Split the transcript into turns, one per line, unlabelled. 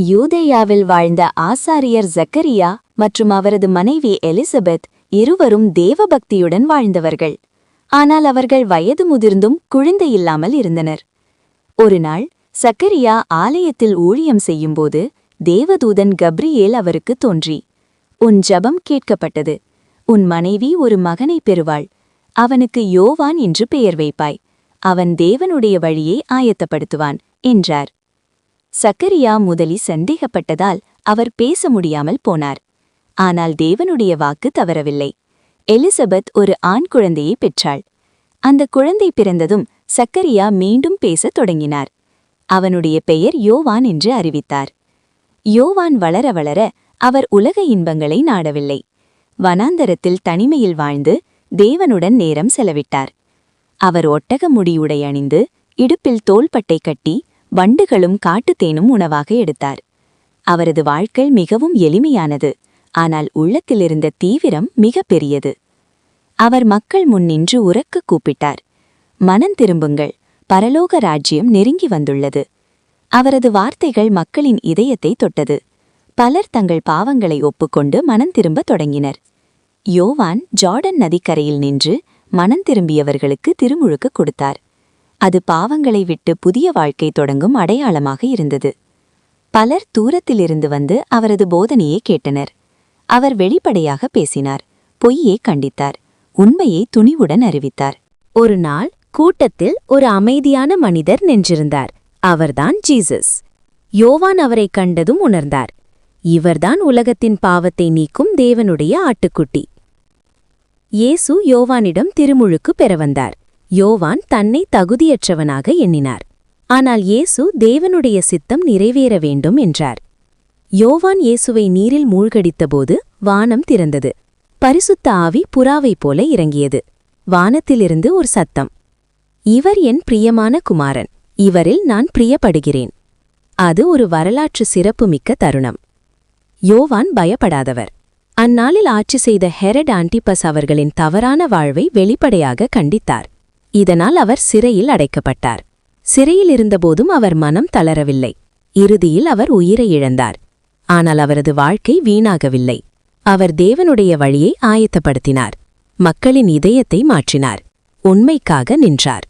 யூதேயாவில் வாழ்ந்த ஆசாரியர் ஜக்கரியா மற்றும் அவரது மனைவி எலிசபெத் இருவரும் தேவபக்தியுடன் வாழ்ந்தவர்கள். ஆனால் அவர்கள் வயது முதிர்ந்தும் குழந்தையில்லாமல் இருந்தனர். ஒருநாள் சக்கரியா ஆலயத்தில் ஊழியம் செய்யும்போது தேவதூதன் கப்ரியேல் அவருக்கு தோன்றி, உன் ஜெபம் கேட்கப்பட்டது. உன் மனைவி ஒரு மகனைப் பெறுவாள். அவனுக்கு யோவான் என்று பெயர் வைப்பாய். அவன் தேவனுடைய வழியை ஆயத்தப்படுத்துவான் என்றார். சக்கரியா முதலில் சந்தேகப்பட்டதால் அவர் பேச முடியாமல் போனார். ஆனால் தேவனுடைய வாக்கு தவறவில்லை. எலிசபெத் ஒரு ஆண் குழந்தையை பெற்றாள். அந்த குழந்தை பிறந்ததும் சக்கரியா மீண்டும் பேசத் தொடங்கினார். அவனுடைய பெயர் யோவான் என்று அறிவித்தார். யோவான் வளர வளர அவர் உலக இன்பங்களை நாடவில்லை. வனாந்தரத்தில் தனிமையில் வாழ்ந்து தேவனுடன் நேரம் செலவிட்டார். அவர் ஒட்டக முடியுடை அணிந்து இடுப்பில் தோள்பட்டை கட்டி வண்டுகளும் காட்டுத்தேனும் உணவாக எடுத்தார். அவரது வாழ்க்கை மிகவும் எளிமையானது, ஆனால் உள்ளத்திலிருந்த தீவிரம் மிக பெரியது. அவர் மக்கள் முன் நின்று உரக்க கூப்பிட்டார், மனம் திரும்புங்கள், பரலோக ராஜ்யம் நெருங்கி வந்துள்ளது. அவரது வார்த்தைகள் மக்களின் இதயத்தை தொட்டது. பலர் தங்கள் பாவங்களை ஒப்புக்கொண்டு மனம் திரும்ப தொடங்கினர். யோவான் ஜார்டன் நதிக்கரையில் நின்று மனம் திரும்பியவர்களுக்கு திருமுழுக்கு கொடுத்தார். அது பாவங்களை விட்டு புதிய வாழ்க்கை தொடங்கும் அடையாளமாக இருந்தது. பலர் தூரத்திலிருந்து வந்து அவரது போதனையை கேட்டனர். அவர் வெளிப்படையாக பேசினார், பொய்யை கண்டித்தார், உண்மையை துணிவுடன் அறிவித்தார். ஒரு நாள் கூட்டத்தில் ஒரு அமைதியான மனிதர் நின்றிருந்தார். அவர்தான் ஜீசஸ். யோவான் அவரை கண்டதும் உணர்ந்தார், இவர்தான் உலகத்தின் பாவத்தை நீக்கும் தேவனுடைய ஆட்டுக்குட்டி. இயேசு யோவானிடம் திருமுழுக்கு பெற வந்தார். யோவான் தன்னை தகுதியற்றவனாக எண்ணினார். ஆனால் இயேசு தேவனுடைய சித்தம் நிறைவேற வேண்டும் என்றார். யோவான் இயேசுவை நீரில் மூழ்கடித்தபோது வானம் திறந்தது. பரிசுத்த ஆவி புறாவைப் போல இறங்கியது. வானத்திலிருந்து ஒரு சத்தம், இவர் என் பிரியமான குமாரன், இவரில் நான் பிரியப்படுகிறேன். அது ஒரு வரலாற்று சிறப்புமிக்க தருணம். யோவான் பயப்படாதவர். அந்நாளில் ஆட்சி செய்த ஹெரட் ஆன்டிபஸ் அவர்களின் தவறான வாழ்வை வெளிப்படையாக கண்டித்தார். இதனால் அவர் சிறையில் அடைக்கப்பட்டார். சிறையில் இருந்தபோதும் அவர் மனம் தளரவில்லை. இறுதியில் அவர் உயிரை இழந்தார். ஆனால் அவரது வாழ்க்கை வீணாகவில்லை. அவர் தேவனுடைய வழியை ஆயத்தப்படுத்தினார். மக்களின் இதயத்தை மாற்றினார். உண்மைக்காக நின்றார்.